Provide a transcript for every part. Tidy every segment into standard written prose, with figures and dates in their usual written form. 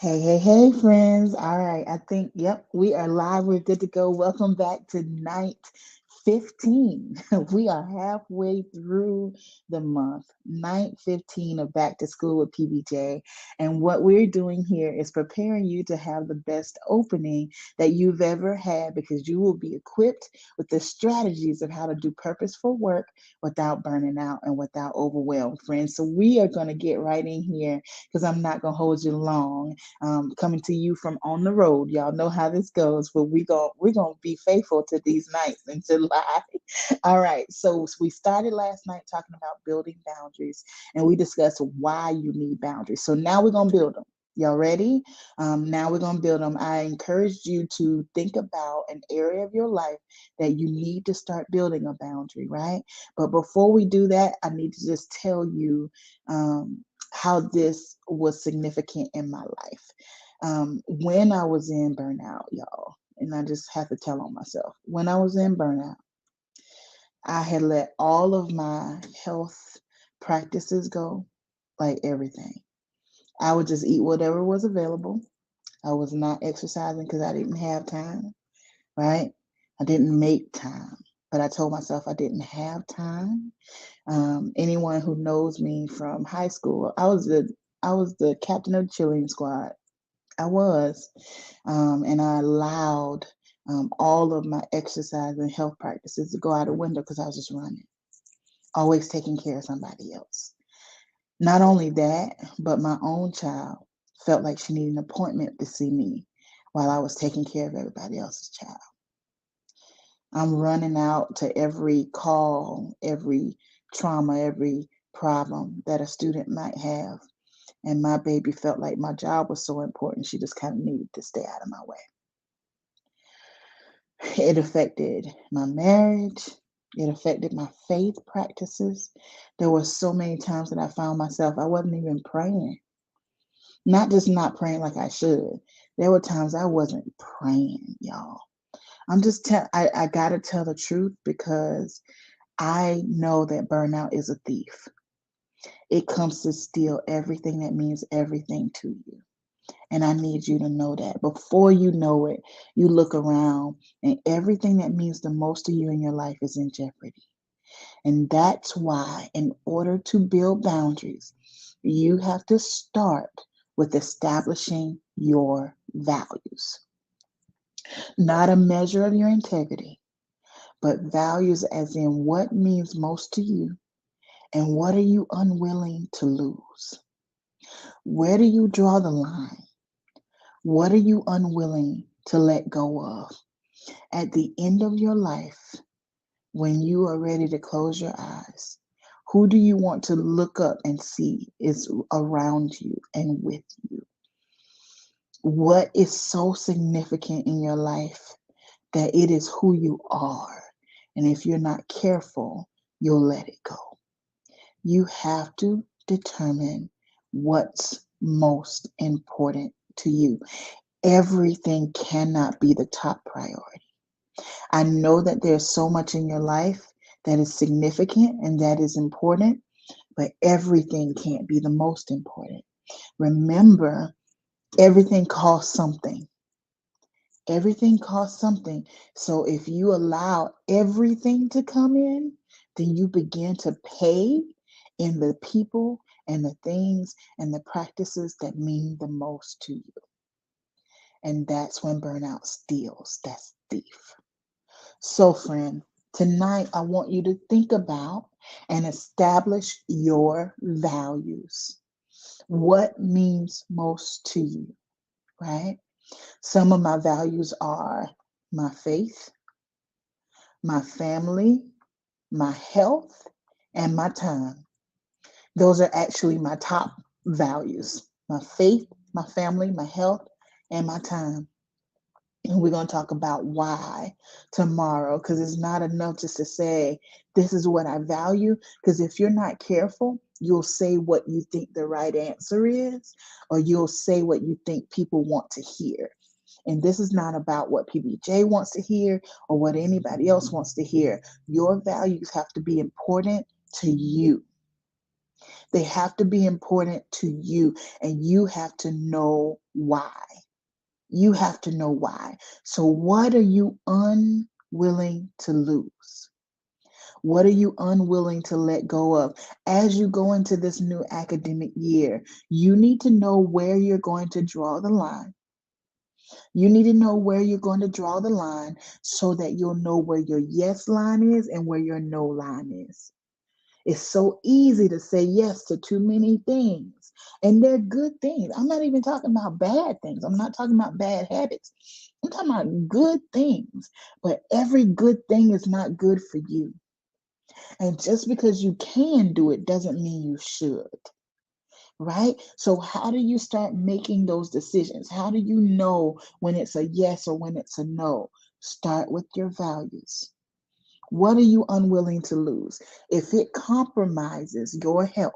Hey, hey, hey, friends. All right. I think, yep, we are live. We're good to go. Welcome back to night 15. We are halfway through the month, night 15 of Back to School with PBJ. And what we're doing here is preparing you to have the best opening that you've ever had because you will be equipped with the strategies of how to do purposeful work without burning out and without overwhelm, friends. So we are going to get right in here because I'm not going to hold you long, coming to you from on the road. Y'all know how this goes, but we're gonna be faithful to these nights in July. All right. So we started last night talking about building boundaries, and we discussed why you need boundaries. So now we're gonna build them. Y'all ready? Now we're gonna build them. I encouraged you to think about an area of your life that you need to start building a boundary, right? But before we do that, I need to just tell you how this was significant in my life. When I was in burnout, y'all, and I just have to tell on myself, when I was in burnout, I had let all of my health practices go, like everything. I would just eat whatever was available. I was not exercising because I didn't have time, right? I didn't make time, but I told myself I didn't have time. Anyone who knows me from high school, I was the captain of the cheerleading squad. I was, and I allowed all of my exercise and health practices to go out the window because I was just running, always taking care of somebody else. Not only that, but my own child felt like she needed an appointment to see me while I was taking care of everybody else's child. I'm running out to every call, every trauma, every problem that a student might have. And my baby felt like my job was so important, she just kind of needed to stay out of my way. It affected my marriage. It affected my faith practices. There were so many times that I found myself, I wasn't even praying. Not just not praying like I should. There were times I wasn't praying, y'all. I gotta tell the truth because I know that burnout is a thief. It comes to steal everything that means everything to you. And I need you to know that. Before you know it, you look around and everything that means the most to you in your life is in jeopardy. And that's why, in order to build boundaries, you have to start with establishing your values. Not a measure of your integrity, but values as in what means most to you and what are you unwilling to lose? Where do you draw the line? What are you unwilling to let go of? At the end of your life, when you are ready to close your eyes, who do you want to look up and see is around you and with you? What is so significant in your life that it is who you are? And if you're not careful, you'll let it go. You have to determine what's most important to you. Everything cannot be the top priority. I know that there's so much in your life that is significant and that is important, but everything can't be the most important. Remember, everything costs something. Everything costs something. So if you allow everything to come in, then you begin to pay in the people and the things and the practices that mean the most to you. And that's when burnout steals. That's thief. So, friend, tonight I want you to think about and establish your values. What means most to you, right? Some of my values are my faith, my family, my health, and my time. Those are actually my top values: my faith, my family, my health, and my time. And we're going to talk about why tomorrow because it's not enough just to say, this is what I value. Because if you're not careful, you'll say what you think the right answer is, or you'll say what you think people want to hear. And this is not about what PBJ wants to hear or what anybody else wants to hear. Your values have to be important to you. They have to be important to you, and you have to know why. You have to know why. So, what are you unwilling to lose? What are you unwilling to let go of? As you go into this new academic year, you need to know where you're going to draw the line. You need to know where you're going to draw the line so that you'll know where your yes line is and where your no line is. It's so easy to say yes to too many things, and they're good things. I'm not even talking about bad things. I'm not talking about bad habits. I'm talking about good things. But every good thing is not good for you. And just because you can do it doesn't mean you should, right? So, how do you start making those decisions? How do you know when it's a yes or when it's a no? Start with your values. What are you unwilling to lose? If it compromises your health,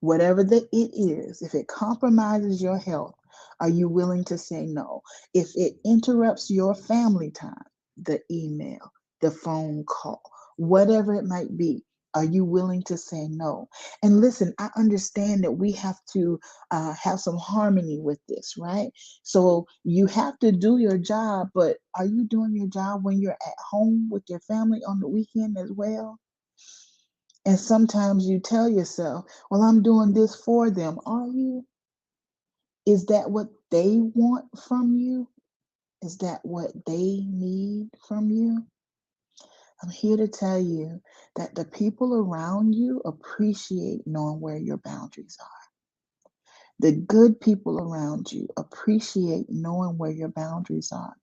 whatever that it is, if it compromises your health, are you willing to say no? If it interrupts your family time, the email, the phone call, whatever it might be, are you willing to say no? And listen, I understand that we have to have some harmony with this, right? So you have to do your job, but are you doing your job when you're at home with your family on the weekend as well? And sometimes you tell yourself, well, I'm doing this for them. Are you? Is that what they want from you? Is that what they need from you? I'm here to tell you that the people around you appreciate knowing where your boundaries are. The good people around you appreciate knowing where your boundaries are.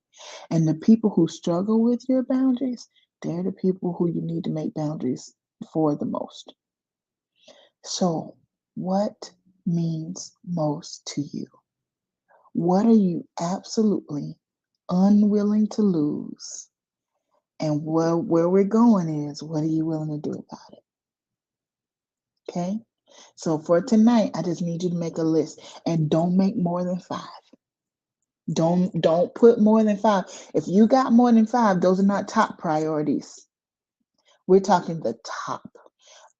And the people who struggle with your boundaries, they're the people who you need to make boundaries for the most. So, what means most to you? What are you absolutely unwilling to lose? And where we're going is, what are you willing to do about it? Okay? So for tonight, I just need you to make a list and don't make more than 5. Don't put more than 5. If you got more than 5, those are not top priorities. We're talking the top,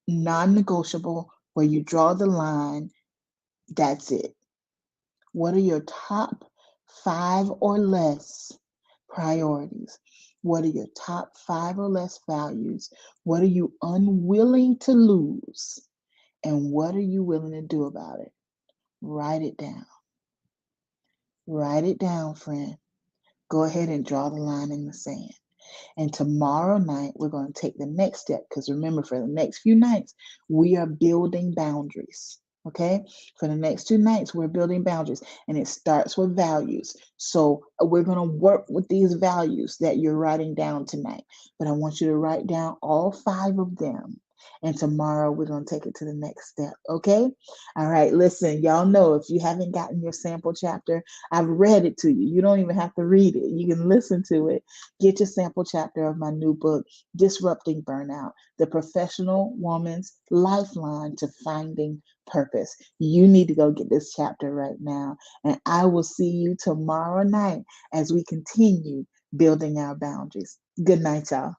non-negotiable, where you draw the line, that's it. What are your top 5 or less priorities? What are your top 5 or less values? What are you unwilling to lose? And what are you willing to do about it? Write it down. Write it down, friend. Go ahead and draw the line in the sand. And tomorrow night, we're going to take the next step because remember, for the next few nights, we are building boundaries. Okay. For the next 2 nights, we're building boundaries and it starts with values. So we're going to work with these values that you're writing down tonight. But I want you to write down all 5 of them. And tomorrow we're going to take it to the next step. Okay. All right. Listen, y'all know if you haven't gotten your sample chapter, I've read it to you. You don't even have to read it. You can listen to it. Get your sample chapter of my new book, Disrupting Burnout, The Professional Woman's Lifeline to Finding Purpose. You need to go get this chapter right now. And I will see you tomorrow night as we continue building our boundaries. Good night, y'all.